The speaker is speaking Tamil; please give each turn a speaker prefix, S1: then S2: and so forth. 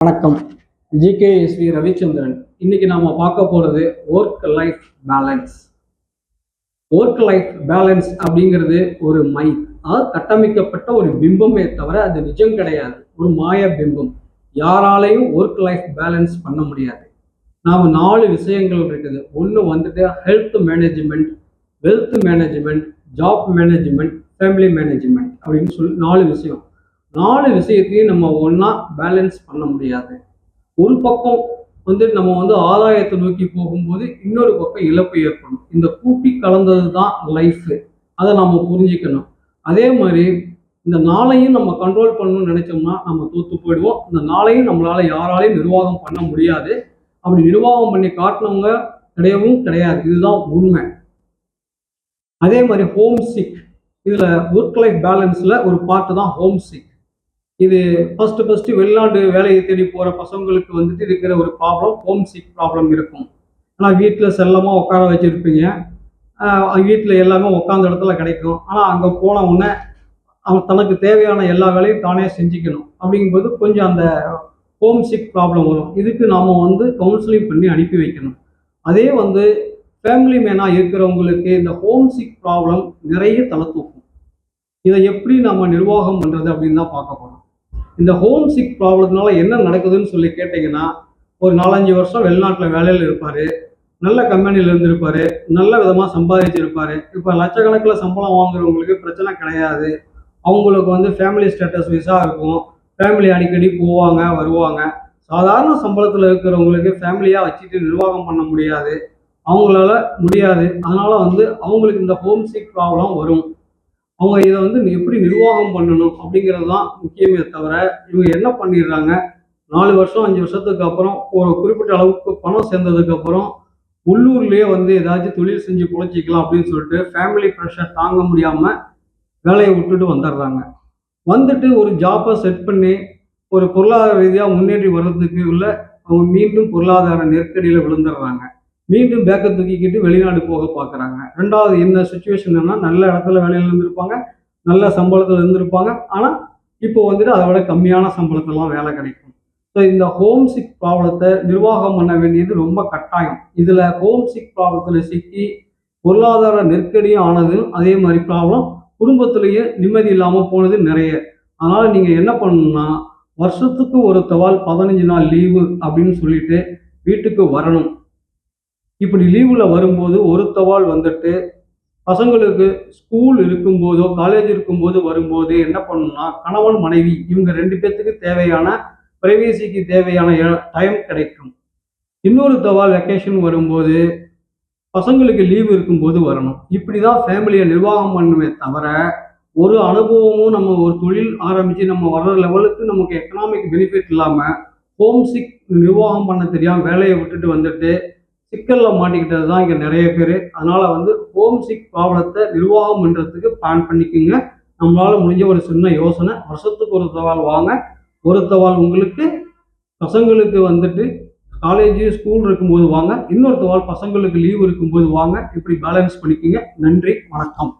S1: வணக்கம். ஜிகேஎஸ்வி ரவிச்சந்திரன். இன்னைக்கு நாம பார்க்க போறது work life balance. Work life balance அப்படிங்கிறது ஒரு அதாவது கட்டமைக்கப்பட்ட ஒரு பிம்பமே தவிர அது நிஜம் கிடையாது. ஒரு மாய பிம்பம். யாராலையும் ஒர்க் லைஃப் பேலன்ஸ் பண்ண முடியாது. நாம 4 விஷயங்கள் இருக்குது. ஒன்று வந்துட்டு health management, wealth management, job management, family management அப்படின்னு சொல்லி 4 விஷயம். 4 விஷயத்தையும் நம்ம ஒன்றா பேலன்ஸ் பண்ண முடியாது. ஒரு பக்கம் நம்ம ஆதாயத்தை நோக்கி போகும்போது இன்னொரு பக்கம் இழப்பு ஏற்படும். இந்த கூட்டி கலந்தது தான் லைஃப். அதை நம்ம புரிஞ்சுக்கணும். அதே மாதிரி இந்த நாளையும் நம்ம கண்ட்ரோல் பண்ணணும்னு நினைச்சோம்னா நம்ம தோத்து போயிடுவோம். இந்த நாளையும் நம்மளால யாராலையும் நிர்வாகம் பண்ண முடியாது. அப்படி நிர்வாகம் பண்ணி காட்டினவங்க கிடையாது. இதுதான் உண்மை. அதே மாதிரி ஹோம் சிக், இதுல ஒர்க் லைஃப் பேலன்ஸ்ல ஒரு பார்ட் தான் ஹோம் சிக். இது ஃபர்ஸ்ட் வெளிநாட்டு வேலையை தேடி போற பசங்களுக்கு இருக்கிற ஒரு ப்ராப்ளம் ஹோம் சிக் ப்ராப்ளம் இருக்கும். ஆனால் வீட்டில் செல்லமாக உட்கார வச்சிருப்பீங்க. வீட்டில் எல்லாமே உட்காந்த இடத்துல கிடைக்கும். ஆனால் அங்கே போன உடனே அவன் தனக்கு தேவையான எல்லா வேலையும் தானே செஞ்சுக்கணும். அப்படிங்கும்போது கொஞ்சம் அந்த ஹோம் சிக் ப்ராப்ளம் வரும். இதுக்கு நாம் கவுன்சிலிங் பண்ணி அனுப்பி வைக்கணும். அதே ஃபேமிலி மேனாக இருக்கிறவங்களுக்கு இந்த ஹோம் சிக் ப்ராப்ளம் நிறைய தலை தூக்கும். இதை எப்படி நம்ம நிர்வாகம் பண்ணுறது அப்படின்னு தான் பார்க்க போகிறோம். இந்த ஹோம் சிக் ப்ராப்ளத்தினால என்ன நடக்குதுன்னு சொல்லி கேட்டிங்கன்னா, ஒரு 4-5 வருஷம் வெளிநாட்டில் வேலையில் இருப்பார். நல்ல கம்பெனியில் இருந்திருப்பார். நல்ல விதமாக சம்பாதிச்சிருப்பார். இப்போ லட்சக்கணக்கில் சம்பளம் வாங்குறவங்களுக்கு பிரச்சனை கிடையாது. அவங்களுக்கு ஃபேமிலி ஸ்டேட்டஸ் வைஸாக இருக்கும். ஃபேமிலி அடிக்கடி போவாங்க வருவாங்க. சாதாரண சம்பளத்தில் இருக்கிறவங்களுக்கு ஃபேமிலியாக வச்சுட்டு நிர்வாகம் பண்ண முடியாது. அவங்களால முடியாது. அதனால் அவங்களுக்கு இந்த ஹோம் சிக் ப்ராப்ளம் வரும். அவங்க இதை எப்படி நிர்வாகம் பண்ணணும் அப்படிங்கிறது தான் முக்கியமே தவிர, இவங்க என்ன பண்ணிடுறாங்க, 4 வருஷம் 5 வருஷத்துக்கு அப்புறம் ஒரு குறிப்பிட்ட அளவுக்கு பணம் சேர்ந்ததுக்கு அப்புறம் உள்ளூர்லேயே ஏதாச்சும் தொழில் செஞ்சு பொழைச்சிக்கலாம் அப்படின்னு சொல்லிட்டு ஃபேமிலி ப்ரெஷர் தாங்க முடியாமல் வேலையை விட்டுட்டு வந்துடுறாங்க. ஒரு ஜாப்பை செட் பண்ணி ஒரு பொருளாதார ரீதியாக முன்னேறி வர்றதுக்கு அவங்க மீண்டும் பொருளாதார நெருக்கடியில் விழுந்துடுறாங்க. மீண்டும் பேக்கை தூக்கிக்கிட்டு வெளிநாடு போக பார்க்குறாங்க. ரெண்டாவது என்ன சுச்சுவேஷன்னா, நல்ல இடத்துல வேலையில் இருந்திருப்பாங்க, நல்ல சம்பளத்தில் இருந்திருப்பாங்க. ஆனால் இப்போ அதை விட கம்மியான சம்பளத்தெல்லாம் வேலை கிடைக்கும். ஸோ இந்த ஹோம் சிக் ப்ராப்ளத்தை நிர்வாகம் பண்ண வேண்டியது ரொம்ப கட்டாயம். இதில் ஹோம் சிக் ப்ராப்ளத்தில் சிக்கி பொருளாதார நெருக்கடியும் ஆனது, அதே மாதிரி ப்ராப்ளம் குடும்பத்திலேயே நிம்மதி இல்லாமல் போனது நிறைய. அதனால் நீங்கள் என்ன பண்ணணும்னா, வருஷத்துக்கு ஒரு தவால் 15 நாள் லீவு அப்படின்னு சொல்லிட்டு வீட்டுக்கு வரணும். இப்படி லீவில் வரும்போது ஒரு தவால் பசங்களுக்கு ஸ்கூல் இருக்கும்போதோ காலேஜ் இருக்கும்போது வரும்போது என்ன பண்ணணும்னா, கணவன் மனைவி இவங்க 2 பேர்த்துக்கு தேவையான பிரைவேசிக்கு தேவையான டைம் கிடைக்கும். இன்னொரு தவால் வெக்கேஷன் வரும்போது பசங்களுக்கு லீவு இருக்கும்போது வரணும். இப்படி தான் ஃபேமிலியை நிர்வாகம் பண்ணுமே தவிர, ஒரு அனுபவமும் நம்ம ஒரு தொழில் ஆரம்பித்து நம்ம வர்ற லெவலுக்கு நமக்கு எக்கனாமிக் பெனிஃபிட் இல்லாமல் ஹோம் சிக் நிர்வாகம் பண்ண தெரியாமல் வேலையை விட்டுட்டு சிக்கலில் மாட்டிக்கிட்டது தான் இங்கே நிறைய பேர். அதனால் ஹோம் சிக் ப்ராப்ளத்தை நிர்வாகம் பண்ணுறதுக்கு பிளான் பண்ணிக்கோங்க. நம்மளால் முடிஞ்ச ஒரு சின்ன யோசனை, வருஷத்துக்கு ஒரு தவால் வாங்க. ஒரு தவால் உங்களுக்கு பசங்களுக்கு காலேஜ் ஸ்கூல் இருக்கும்போது வாங்க. இன்னொரு தவால் பசங்களுக்கு லீவ் இருக்கும்போது வாங்க. இப்படி பேலன்ஸ் பண்ணிக்கோங்க. நன்றி, வணக்கம்.